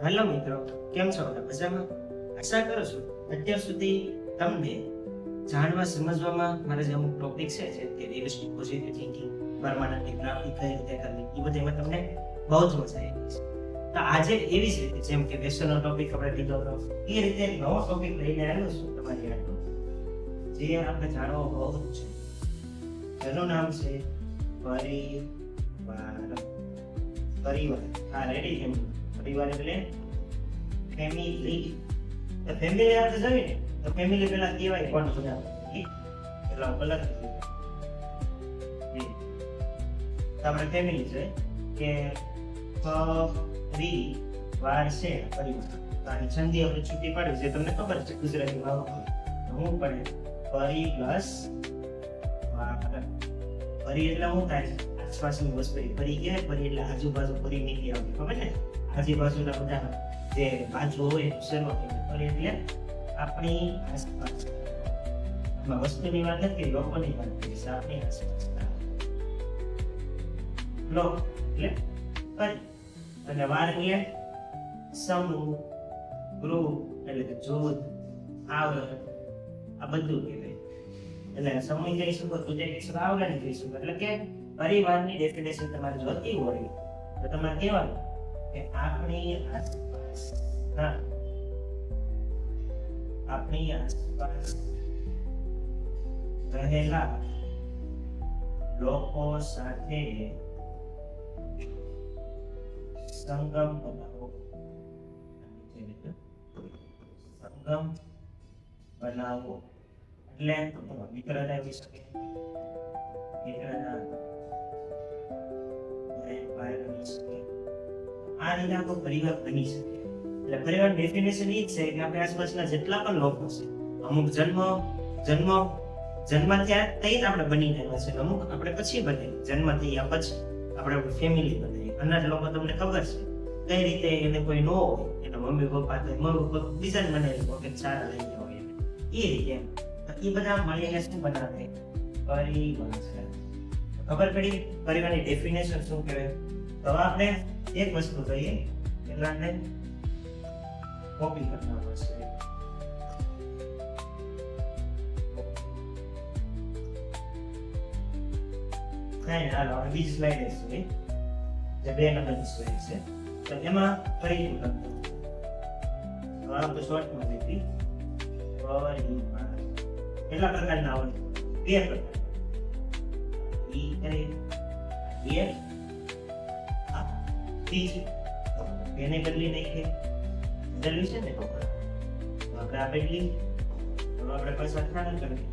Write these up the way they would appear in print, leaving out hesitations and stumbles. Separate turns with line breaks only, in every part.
Hello મિત્રો, કેમ છો? મજામાં? આશા કરું છું અત્યાર સુધી તમને જાણવા સમજવામાં મારા જે અમુક ટોપિક છે જેમ કે રિયલિસ્ટિક પોઝિટિવ થિંકિંગ, પરમાનન્ટની પ્રાપ્તિ કઈ રીતે કરવી, એ બધામાં તમને બહુ જ મજા આવી છે. તો આજે એવી જ રીતે જેમ કે વ્યસનનો ટોપિક આપણે લીધો હતો, એ રીતે એક નવો ટોપિક લઈને આવ્યો છું તમારી આગળ, જે આપણે જાણવા બહુ જ છે. જેનું નામ છે પરિવાર. પરિવાર આ રેડી કેમ? પરિવાર એટલે ફેમિલી. તો ફેમિલી આપણે જોઈએ ને તો ફેમિલી પેલા કહેવાય કોણ બધા પેલા કલર આપણે ફેમિલી છે કે પરિવાર છે. પરિવાર આની સંધિ આપણે છૂટી પાડી છે, તમને ખબર છે ગુજરાતીમાં હું પડે પરી પ્લસ વાર. પરી એટલે શું થાય? આસપાસની વસ્તુ. પરી કે પરી એટલે આજુબાજુ પરિમિતિ આવે, ખબર ને? આજુબાજુના બધા જે બાજુ હોય શરૂ પરી એટલે આપણી આસપાસ. આમાં વસ્તુની વાત નથી, લોકોની વાત કરી છે. આપણી આસપાસ લોક એટલે પરી, અને વાર એટલે સમૂહ, ગ્રુપ એટલે કે જૂથ, આવરણ, આ બધું કહેવાય. એટલે સમૂહ કહી શકો, જૂથ કહી શકો, આવરણ કહી શકો. એટલે કે પરિવારની ડેફિનેશન તમારે જોતી હોય તો તમારે કહેવાનું કે આપણી આસપાસ રહેલા લોકો સાથે સંગમ બનાવો. સંગમ બનાવો એટલે મિત્રતા હોઈ શકે, મિત્રતા આ રીતે આપણો પરિવાર બની શકે. એટલે પરિવાર ડેફિનેશન એ જ છે કે આપણે આસપાસના જેટલા પણ લોકો છે, અમુક જન્મ ત્યાં તઈ જ આપણે બનીને આવ્યા છે, અમુક આપણે પછી બને, જન્મ થયા પછી આપણે ફેમિલી બનાવી. અનાજ લોકો તમને ખબર છે કઈ રીતે એને કોઈ ન હોય, એના મમ્મી પપ્પા બીજાને બનાવેલું હોય કે સારા લઈ ગયા હોય, એ રીતે એ બધા મળીને શું બનાવે? પરિવાર. ખબર પડી પરિવારની ડેફિનેશન શું કહેવાય? તો આપણે એક વસ્તુ જોઈએ, કેટલાને કોપી કરતા પડશે. નહીં, હાલો આપણે બીજી સ્લાઇડ છે જે 2 નંબરની સ્લાઇડ છે. તો એમાં ફરીથી લખો. તો આપણે શોર્ટમાં લખી પરિવાર. કેટલા પ્રકારના હોય? 2 પ્રકાર. એને બદલી નાખીએ, બદલવી છે ને આપણે આ બદલી આપણે પાછા ખાના કરીએ.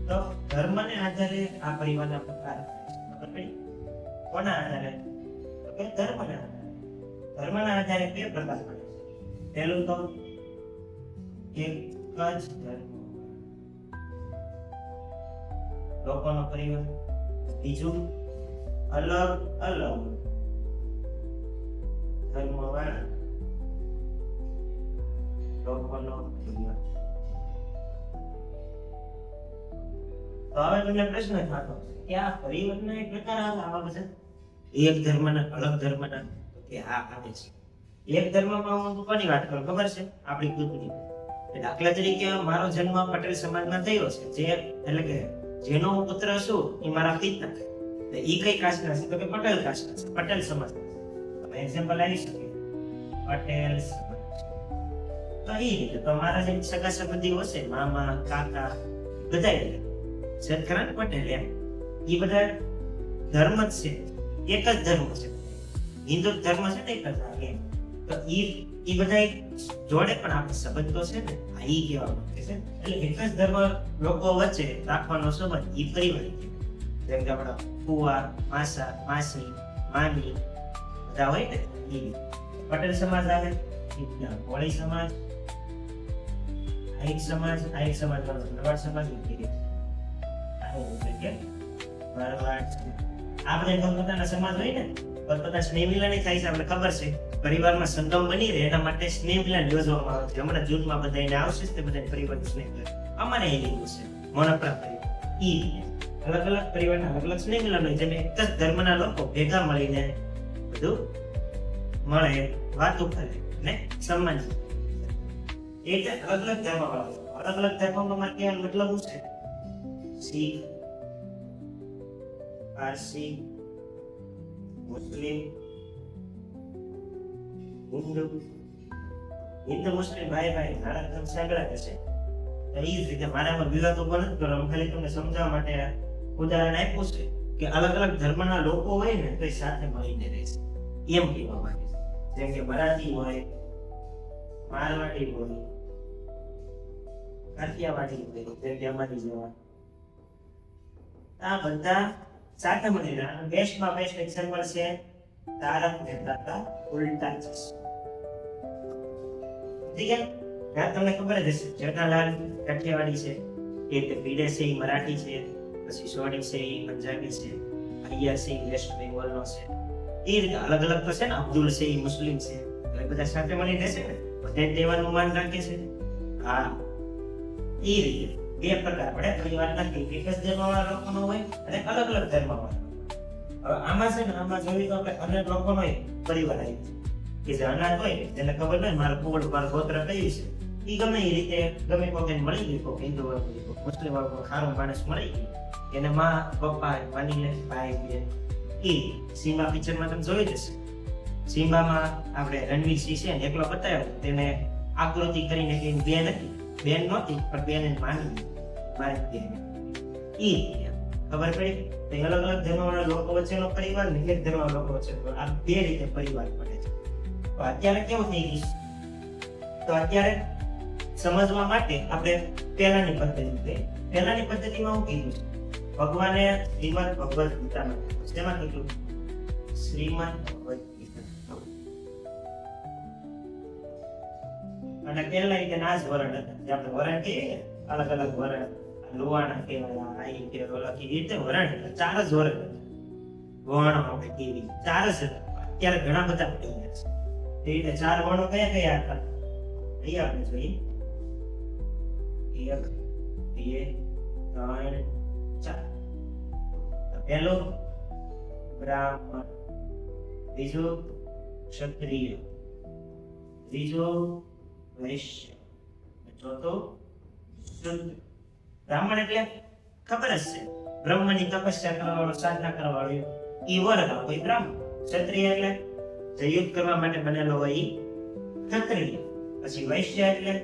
તો ધર્મને આધારે આ પરિવારના પ્રકાર ખબર પડી? કોના આધારે? તો કે ધર્મના આધારે. ધર્મના આધારે 2 પ્રકાર પડે છે. પહેલું તો એક જ ધર્મ, લોકોનો પરિવાર. બીજું અલગ અલગ ધર્મવાળા લોકોનો પરિવાર. તો હવે તમને પ્રશ્ન થતો કે આ પરિવારના એક પ્રકાર આવા બધા એક ધર્મના અલગ ધર્મના કે આ આવે છે. એક ધર્મમાં હું કોની વાત કરું ખબર છે? આપણી ખુદની. દાખલા તરીકે મારો જન્મ પટેલ સમાજમાં થયો છે, જે એટલે કે જેનો હું પુત્ર છું એ મારા પિતા. તો એ કઈ કાસ્ટના છે? તો કે પટેલ કાસ્ટના છે, પટેલ સમાજ. તમે એક્ઝામ્પલ આવી શકે પટેલ સમાજ. તો એ રીતે તો મારા જે સગા સંબંધીઓ હશે, મામા, કાકા, બધા શેતકરા પટેલ, એમ એ બધા ધર્મ જ છે, એક જ ધર્મ છે. હિન્દુ ધર્મ છે ને એક જ એમ. તો એ બધા જોડે પણ આપણે સંબંધ તો છે ને, આ ઈ કહેવા માંગે છે. એટલે એક જ ધર્મ લોકો વચ્ચે રાખવાનો સંબંધ ઈ પરિવાર. જેમ કે આપણા ફુવા, માસા, માસી, મામી બધા હોય ને, એ પટેલ સમાજ આવે, કોળી સમાજ, આહિર સમાજ, આહિર સમાજ ભરવાડ સમાજ, આ બધા પોતાના સમાજ હોય ને, પોતાના સ્નેહ મિલન થાય છે. આપણે ખબર છે પરિવારમાં સંગમ બની રહે એના માટે સ્નેહ મિલન યોજવામાં આવે છે. હમણાં જૂનમાં બધાને આવશે તે બધા પરિવારનું સ્નેહ મિલન અમારે એ લીધું છે મોનોપ્રા પરિવાર. અલગ અલગ પરિવારના અલગ અલગ સ્નેહ મિલન હોય, જેમ એક જ ધર્મના લોકો ભેગા મળીને બધું મળે, વાતો કરે ને સન્માન. એ રીતે અલગ અલગ ધર્મવાળા, અલગ અલગ ધર્મમાં કહેવાનો મતલબ શું છે? શીખ, પારસી, મુસ્લિમ, હિન્દુ મુસ્લિમ ભાઈ નાના ધર્મ સાંકળા છે. તો એ જ રીતે મારામાં વિવાદો પણ નથી કરો, ખાલી તમને સમજાવવા માટે ઉદાહરણ આપ્યું છે કે અલગ અલગ ધર્મના લોકો હોય ને તો એ સાથે મળીને રહે છે, એમ કહેવા માંગે છે. જેમ કે મરાઠી હોય, મારવાડી હોય, કાઠિયાવાડી હોય, જેમ કે અમારી જેવા, આ બધા સાથે મળીને. બેસ્ટમાં બેસ્ટ એક્ઝામ્પલ છે તારક મહેતા કા ઉલ્ટા ચશ્મા. ઠીક છે, તમને ખબર જ હશે જેઠાલાલ કાઠિયાવાડી છે, એ રીતે ભીડે છે એ મરાઠી છે, પછી સોની છે એ પંજાબી છે, અય્યર છે એ વેસ્ટ બેંગોલનો છે. એ રીતે અલગ અલગ તો છે ને, અબ્દુલ છે એ મુસ્લિમ છે. એટલે બધા સાથે મળી રહેશે ને, બધા તહેવારનું માન રાખે છે. હા, એ રીતે બે પ્રકાર પડે. ઘણી વાર નથી, એક જ ધર્મવાળા લોકોનો હોય અને અલગ અલગ ધર્મવાળા. હવે આમાં છે ને, આમાં જોઈએ તો આપણે અનેક લોકોનો પરિવાર આવી છે કે જે અનાથ હોય, જેને ખબર નહીં મારું કુળ મારું ગોત્ર કયું છે, એ ગમે એ રીતે ગમે કોઈ મળી ગયું, કોઈ હિન્દુ વાળો, મુસ્લિમ વાળો, ખારું માણસ મળી ગયું, એને માં પપ્પા માની લે, ભાઈ બેન. એ સિમ્બા પિક્ચરમાં તમે જોઈ જશે. સિમ્બામાં આપણે રણવીર સિંહ છે ને એકલો બતાવ્યો, તેને આકૃતિ કરીને કે બેન હતી, બેન નહોતી પણ બેન માની મારી બેન. એ ખબર પડી. તો અલગ અલગ ધર્મવાળા લોકો વચ્ચેનો પરિવાર ને એક ધર્મવાળા લોકો વચ્ચે આ બે રીતે પરિવાર પડે છે. તો અત્યારે કેવું થઈ ગયું? તો અત્યારે સમજવા માટે આપણે પહેલાની પદ્ધતિમાં હું કીધું છે, ભગવાને શ્રીમદ ભગવદ ગીતામાં શેમાં કીધું? શ્રીમદ ભગવદ ગીતા. અને પહેલા રીતે ના જ વરણ હતા, જે આપણે વરણ કહીએ અલગ અલગ વરણ, લુવાણા કહેવાય, આઈ કહેવાય, ઓલા કે રીતે વરણ હતા. 4 જ વરણ હતા. વર્ણ આપણે કેવી 4 જ હતા. અત્યારે ઘણા બધા પડી ગયા છે. એ રીતે 4 વર્ણો કયા કયા હતા? અહીંયા આપણે જોઈએ 1 2 3 4. પહેલો બ્રાહ્મણ, બીજો ક્ષત્રિય, ત્રીજો વૈશ્ય, ચોથો શુદ્ર. બ્રાહ્મણ એટલે ખબર જ છે, બ્રહ્મની તપસ્યા કરવા વાળો, સાધના કરવા વાળો, ઈ વર્ગ કોઈ બ્રાહ્મણ. ક્ષત્રિય એટલે જે યુદ્ધ કરવા માટે બનેલો હોય ઈ ક્ષત્રિય. પછી વૈશ્ય એટલે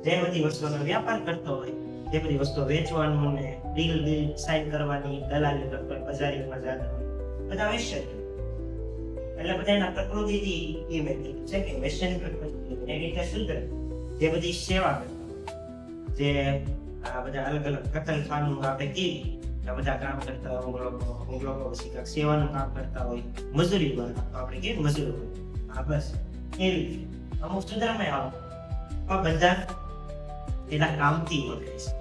જે બધી વસ્તુનો વ્યાપાર કરતો હોય, જે બધી વસ્તુ વેચવાનું ને ડીલ સાઈન કરવાની, દલાલી કરતો હોય, બજારીમાં જતો હોય, બધા વૈશ્ય. એટલે બધા એના પ્રકૃતિથી એ વ્યક્તિ છે કે વૈશ્યની પ્રકૃતિ. એ રીતે શુદ્ર જે બધી સેવા કરતા હોય, જે આ બધા અલગ અલગ કતલખાનું આપણે કેવી આ બધા કામ કરતા હોય, અમુક લોકો પછી કાંઈક સેવાનું કામ કરતા હોય, મજૂરી આપણે કેવી મજૂરી હોય. હા બસ એવી રીતે અમુક સુધારમાં આવો પણ બધા એના કામથી ઓળખે છે,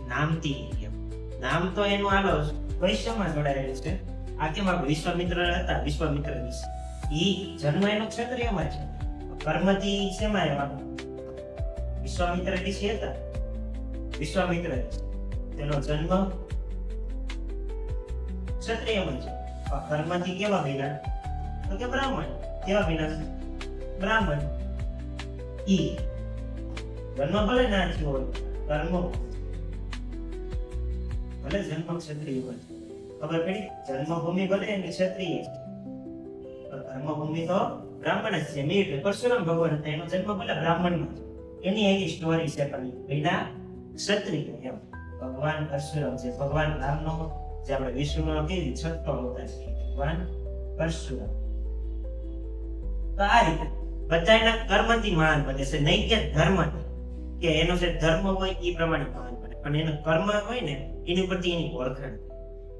નામથી. નામ તો એનું આલો વૈશ્યમાં જોડાયેલું છે. આ કેમ આપણે વિશ્વામિત્ર હતા, વિશ્વામિત્ર ઋષિ, ઈ જન્મ એનો ક્ષત્રિયમાં છે, કર્મથી શેમાં આવ્યા? વિશ્વામિત્ર ઋષિ હતા, વિશ્વામિત્ર તેનો જન્મ ક્ષત્રિયમાં છે, કર્મથી કેવા બન્યા? તો કે બ્રાહ્મણ. કેવા બન્યા? બ્રાહ્મણ. ઈ જન્મ ભલે ના થયો હોય, કર્મ ભલે જન્મ ક્ષત્રિય હોય, ખબર પડી? જન્મભૂમિ ભલે એની ક્ષત્રિય છે, કર્મભૂમિ તો બ્રાહ્મણ જ છે. મીર પરશુરામ ભગવાન હતા, એનો જન્મ ભલે બ્રાહ્મણમાં છે, એની એવી સ્ટોરી છે, પણ એના ક્ષત્રિય એમ. ભગવાન પરશુરામ છે, ભગવાન રામનો જે આપણે વિષ્ણુનો કેવી છઠ્ઠો અવતાર છે, ભગવાન પરશુરામ. તો આ રીતે બધા એના કર્મથી મહાન બને છે, નહીં કે ધર્મથી, કે એનો જે ધર્મ હોય એ પ્રમાણે મહાન બને, પણ એનો કર્મ હોય ને એની ઉપરથી એની ઓળખાણ.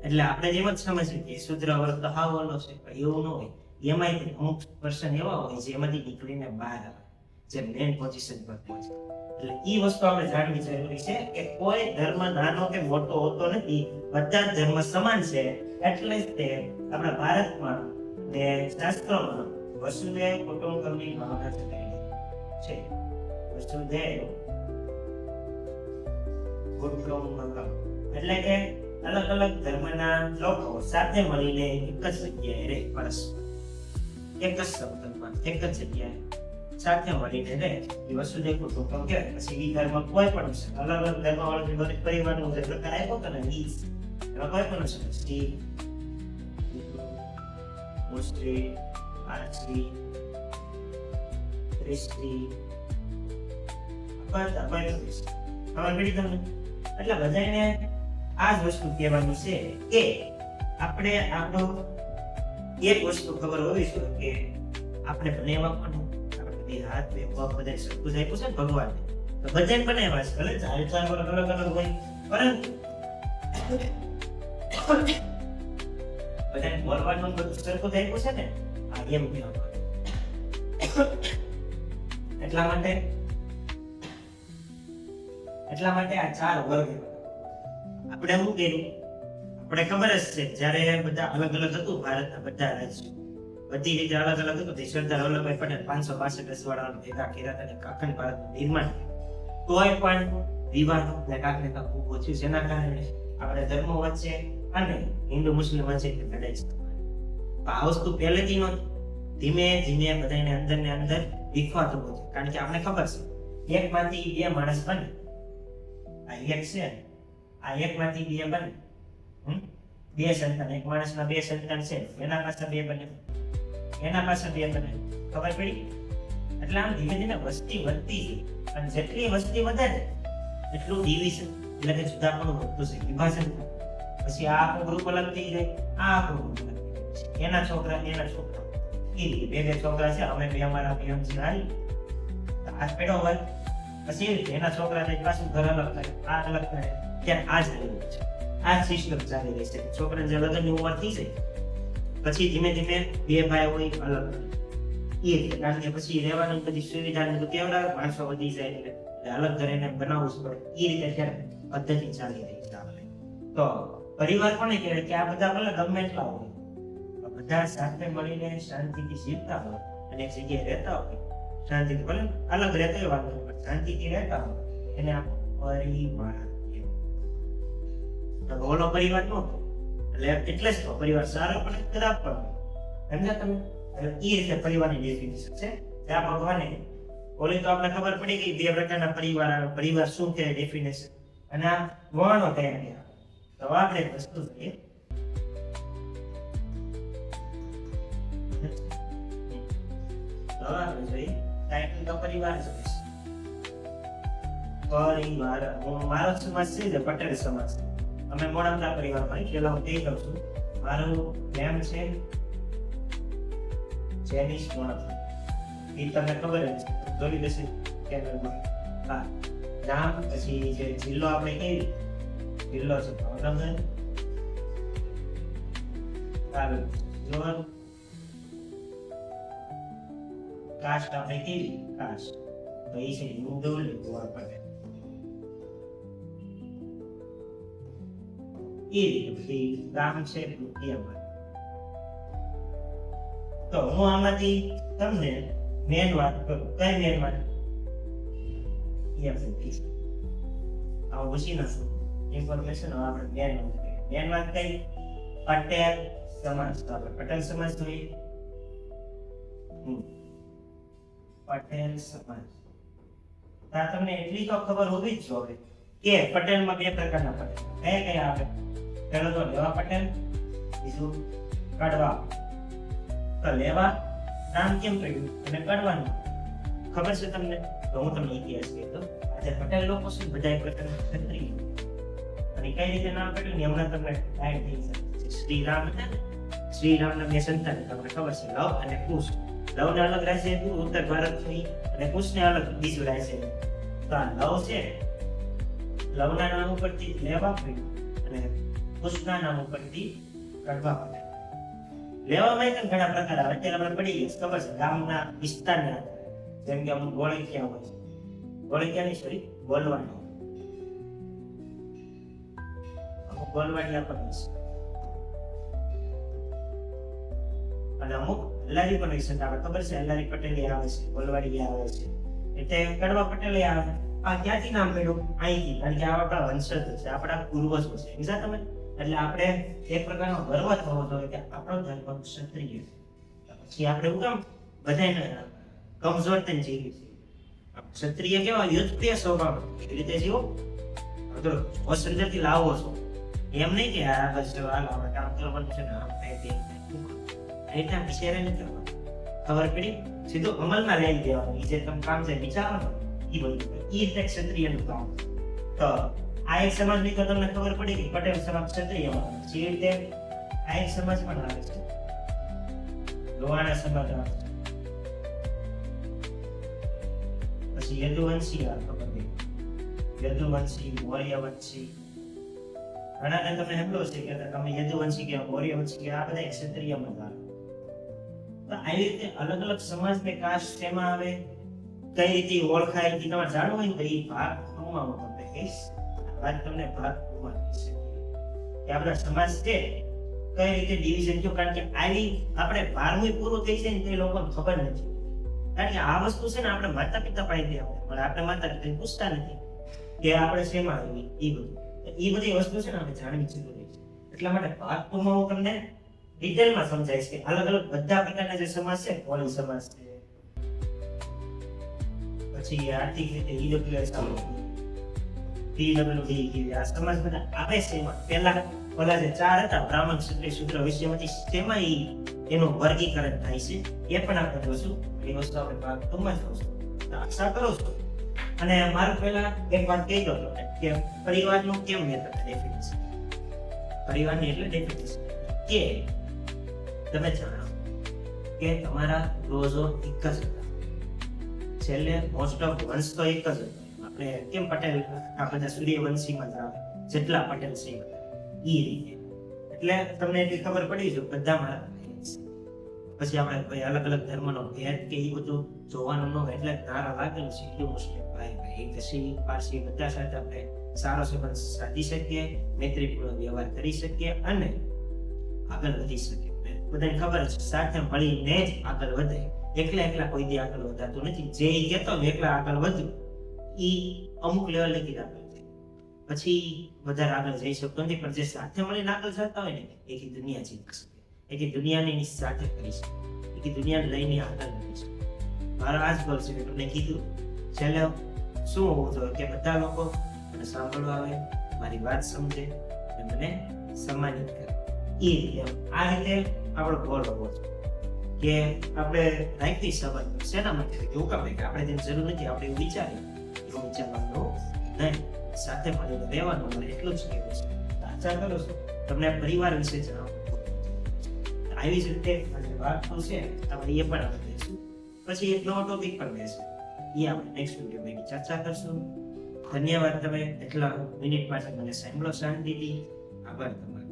એટલે આપણે જેમ જ સમજીએ કે શુદ્ર વર્ગ તો હાવ ઓલો છે, પણ એવું ન હોય. એમાંય અમુક પર્સન એવા હોય જે એમાંથી નીકળીને બહાર આવે, જે મેન પોઝિશન પર પહોંચે. એટલે એ વસ્તુ આપણે જાણવી જરૂરી છે કે કોઈ ધર્મ નાનો કે મોટો હોતો નથી, બધા જ ધર્મ સમાન છે. એટલે જ તે આપણા ભારતમાં ને શાસ્ત્રોમાં વસુદેવ કુટુંબકમની ભાવના છે. વસુદેવ કુટુંબકમ એટલે કે અલગ અલગ ધર્મના લોકો સાથે મળીને એક જ જગ્યાએ રહે પરસ્પર. એક જ સંબંધમાં એક જ જગ્યાએ સાથે મળીને રહે એ વસુધૈવ કુટુંબકમ કહેવાય. પછી ઈ ધર્મ કોઈ પણ હશે, અલગ અલગ ધર્મ વાળા પરિવારનો જે પ્રકાર આપ્યો હતો ને ઈ એમાં કોઈ પણ હશે, સ્ત્રી, મુસ્લિમ, પારસી, ખ્રિસ્તી, બધા કોઈ પણ હશે. ખબર પડી તમને? એટલે બધાને આ જ વસ્તુ કહેવાનું છે કે આપણે આપણો એક વસ્તુ ખબર હોવી જોઈએ કે આપણે બનાવ્યા કોને, આપણે બે હાથ બે પગ બધા સરખું જ આપ્યું છે ને ભગવાનને, તો બધાને બનાવ્યા છે, ભલે ચાર ચાર અલગ અલગ હોય, પરંતુ બધાને બોલવાનું બધું સરખું જ આપ્યું છે ને, આ એમ કહેવાનું. એટલા માટે આ ચાર વર્ગ આપણે શું કર્યું, આપણે ખબર જ છે જ્યારે બધા અલગ અલગ હતું, ભારતના બધા રાજ્યો બધી રીતે અલગ અલગ હતું, સરદાર વલ્લભભાઈ પટેલ 565 રજવાડાઓને ભેગા કર્યા હતા અને અખંડ ભારતનું નિર્માણ કોઈ પણ વિવાદ ને કાંક ને કાંક ઊભો થયું, જેના કારણે આપણે ધર્મો વચ્ચે અને હિન્દુ મુસ્લિમ વચ્ચે લડાઈ છે. આ વસ્તુ પહેલેથી નહોતી, ધીમે ધીમે બધાને અંદર ને અંદર વિખવાતું હતું, કારણ કે આપણે ખબર છે એકમાંથી બે માણસ બને, આ એક છે, આ એકમાંથી બે બને, બે સંતાન, એક માણસના બે સંતાન છે, એના પાસે બે બને, એના પાસે બે બને, ખબર પડી? એટલે આમ ધીમે ધીમે વસ્તી વધતી છે, અને જેટલી વસ્તી વધે છે એટલું ડિવિઝન એટલે કે જુદાપણું વધતું છે, વિભાજન. પછી આ આપણું ગ્રુપ અલગ થઈ જાય, આ આપણું ગ્રુપ અલગ થઈ જાય, એના છોકરા એ રીતે બે છોકરા છે, અમે બે અમારા નિયમ છે હારી આ પેડો હોય, પછી એના છોકરા પાછું ઘર અલગ થાય, આ અલગ થાય, ત્યાં આ જ ચાલી રહ્યું છે, આ સિસ્ટમ ચાલી રહી છે. છોકરાને જે લગ્નની ઉંમર થઈ જાય પછી ધીમે ધીમે બે ભાઈ હોય અલગ એ રીતે, કારણ કે પછી રહેવાની બધી સુવિધા ને બધું કેવડા માણસો વધી જાય એટલે અલગ કરીને બનાવવું જ પડે, એ રીતે અત્યારે પદ્ધતિ ચાલી રહી છે આપણે. તો પરિવાર કોને કહેવાય કે આ બધા ભલે ગમે એટલા હોય, બધા સાથે મળીને શાંતિથી જીવતા હોય અને એક જગ્યાએ રહેતા હોય, શાંતિથી ભલે અલગ રહેતા હોય વાંધો નહીં, શાંતિથી રહેતા હોય એને આ પરિવાર કહેવાય. ઓલો પરિવાર નો એટલે જ તો પરિવાર સારો પણ ખરાબ પણ સમજ્યા તમે? એ રીતે પરિવારની ડેફિનેશન છે. ત્યાં ભગવાને ઓલી તો આપણે ખબર પડી ગઈ બે પ્રકારના પરિવાર આવે, પરિવાર શું છે ડેફિનેશન, અને આ વર્ણો કયા કયા. તો આપણે એક વસ્તુ જોઈએ, ટાઈટલ તો પરિવાર જ છે. પરિવાર મારો સમાજ છે પટેલ સમાજ, અમે મોડામલા પરિવારમાં. પેલા હું તે કહું છું, મારું નામ છે જેનિશ મોડામલા, એ તમને ખબર જ જોઈ દેશે કેમેરામાં. હા, નામ પછી જે જિલ્લો આપણે કેવી જિલ્લો છે ભાવનગર, તાલુકો કાસ્ટ આપણે કેવી કાસ્ટ ભાઈ છે હિન્દુ લીધું પડે એ રીતે ગામ છે અમારે. તો હું આમાંથી તમને મેન વાત કરું, કઈ મેન વાત આવું પૂછી નાખું ઇન્ફોર્મેશન. આપણે મેન વાત કઈ પટેલ સમાજ, તો આપણે પટેલ સમાજ જોઈએ. પટેલ સમાજ તમને એટલી તો ખબર હોવી જ જોઈએ કે પટેલમાં બે પ્રકારના પટેલ કયા કયા આવે. પેલો તો લેવા પટેલ, બીજું કડવા. તો લેવા નામ કેમ પડ્યું અને કડવાનું ખબર છે તમને? તો હું તમને ઇતિહાસ કહી દઉં. આજે પટેલ લોકો છે બધા એક પ્રકારના ક્ષત્રિય, અને કઈ રીતે નામ પડ્યું ને હમણાં તમને ટાઈમ થઈ જશે. શ્રીરામ હતા ને, શ્રીરામના બે સંતાન તમને ખબર છે, લવ અને કુશ. લવને અલગ રાજ્ય હતું ઉત્તર ભારતની, અને કુશને અલગ બીજું રાજ્ય. તો આ લવ છે, લવના નામ ઉપરથી લેવા પડ્યું અને કુશના નામ ઉપરથી કડવા પડ્યું. લેવામાં પણ ઘણા પ્રકાર આવે, અત્યારે આપણે પડી ગયા ખબર છે ગામના વિસ્તારના, જેમ કે અમુક ગોળકિયા હોય છે, ગોળકિયાની સોરી બોલવાની, અમુક બોલવાડિયા પણ છે, અને અમુક હલ્લારી પણ હોય છે. આપણે ખબર છે હલ્લારી પટેલી આવે છે, બોલવાડી આવે છે, એટલે કડવા પટેલી આવે. આ ક્યાંથી નામ પડ્યું? અહીંથી, કારણ કે આ આપણા વંશજ છે, આપણા પૂર્વજો છે, સમજ્યા તમે? એટલે આપણે એક પ્રકારનો ગર્વ થવો જોઈએ કે આપણો ધર્મ ક્ષત્રિય છે. પછી આપણે હું કામ બધાને કમજોર થઈને જીવી છે. ક્ષત્રિય કેવા યુદ્ધપ્રિય સ્વભાવ એવી રીતે જીવો. તો હોશ અંદરથી લાવો છો, એમ નહીં કે આ બસ હાલ આપણે કામ કરવાનું છે ને આમ થાય તેમ થાય. એટલા વિચારે નહીં કરવાનું. ખબર પડી સીધું અમલમાં લઈ દેવાનું. જે તમે કામ છે વિચારવાનું એ બધું એ રીતે ક્ષત્રિયનું કામ. તો આ એક સમાજની તો તમને ખબર પડી કે પટેલ સમાજ ક્ષત્રિયમાં જે રીતે આ એક સમાજ પણ આવે છે, લોહાણા સમાજ આવે છે, પછી યદુવંશી આવે ખબર નહીં, યદુવંશી, મૌર્યવંશી. ઘણા તમે સાંભળો છે કે તમે યદુવંશી કે મૌર્યવંશી કે આ બધા ક્ષત્રિયમાં આવે. તો આવી રીતે અલગ અલગ સમાજ ને કાસ્ટ શેમાં આવે, કઈ રીતે ઓળખાય એ તમારે જાણવું હોય ને તો એ ભાગ ટૂંકમાં હું તમને કહીશ. વાત તમને ભાગ ટૂંકમાં કહીશ કે આપણા સમાજ છે કઈ રીતે ડિવિઝન થયું. કારણ કે આવી આપણે 12મું પૂરું થઈ જાય ને તો એ લોકોને ખબર નથી. કારણ કે આ વસ્તુ છે ને આપણે માતા પિતા પાસેથી આવે, પણ આપણે માતા પિતાને પૂછતા નથી કે આપણે શેમાં આવી. એ બધું એ બધી વસ્તુ છે ને આપણે જાણવી જરૂરી છે. એટલા માટે ભાગ ટૂંકમાં હું તમને ડિટેલમાં સમજાઈશ કે અલગ અલગ બધા પ્રકારના જે સમાજ છે, કોળી સમાજ છે, પછી આર્થિક રીતે ઈડબ્લ્યુએસ પીડબ્લ્યુડી આ સમાજ બધા આવે છે. એમાં પહેલા ઓલા જે 4 હતા બ્રાહ્મણ, ક્ષત્રિય, શૂદ્ર, વૈશ્યમાંથી તેમાં એનું વર્ગીકરણ થાય છે. એ પણ આપણે જોશું. એ વસ્તુ આપણે ભાગ ટૂંકમાં જોશું. આશા કરું છું. અને મારું પહેલા એક વાત કહી દો કે પરિવારનું કેમ મેથડ ડેફિનેશન. પરિવારની એટલે ડેફિનેશન કે તમે જાણો કે તમારા પૂર્વજો એક જ હતા. છેલ્લે મોસ્ટ ઓફ વંશ તો એક જ હતો. આપણે કેમ પટેલ આ બધા સૂર્યવંશીમાં જ આવે જેટલા પટેલ છે એ રીતે. એટલે તમને એટલી ખબર પડી છે બધા મારા પછી આપણે કોઈ અલગ અલગ ધર્મનો ભેદ કે એ બધું જોવાનું ન હોય. એટલે નારા લાગેલું છે હિન્દુ મુસ્લિમ ભાઈ શીખ પારસી બધા સાથે આપણે સારો સંબંધ સાધી શકીએ, મૈત્રીપૂર્ણ વ્યવહાર કરી શકીએ અને આગળ વધી શકીએ. બધાને ખબર છે સાથે મળીને જ આગળ વધે. એકલા કોઈ દી આગળ વધાતું નથી. જે કહેતો એકલા આગળ વધ્યું એ અમુક લેવલ લગી આગળ થાય, પછી વધારે આગળ જઈ શકતો નથી. પણ જે સાથે મળીને આગળ જતા હોય ને એક દુનિયા જીતી શકે, એક દુનિયાની સાથે કરી શકે, એક દુનિયાને લઈને આગળ વધી શકે. મારો આ જ ગોલ છે કે તમને કીધું છેલ્લે શું હોવું જોઈએ કે બધા લોકો મને સાંભળવા આવે, મારી વાત સમજે અને મને સન્માનિત કરે. એ રીતે આ રીતે આપણો ગોળ હોવો જોઈએ કે આપણે રાખી સંબંધ શેના માટે એવું કામ કે આપણે તેની જરૂર નથી. આપણે એવું વિચારીએ એવું વિચારવાનું નહીં, સાથે મળીને રહેવાનું. મને એટલું જ કહેવું છે. આશા કરું છું તમને પરિવાર વિશે જણાવું. આવી જ રીતે વાત તો છે આપણે એ પણ આપણે લઈશું. પછી એક નવો ટોપિક પણ રહેશે, એ આપણે નેક્સ્ટ વિડીયોમાં ચર્ચા કરશું. ધન્યવાદ તમે એટલા મિનિટ માટે મને સાંભળો શાંતિથી. આભાર તમારો.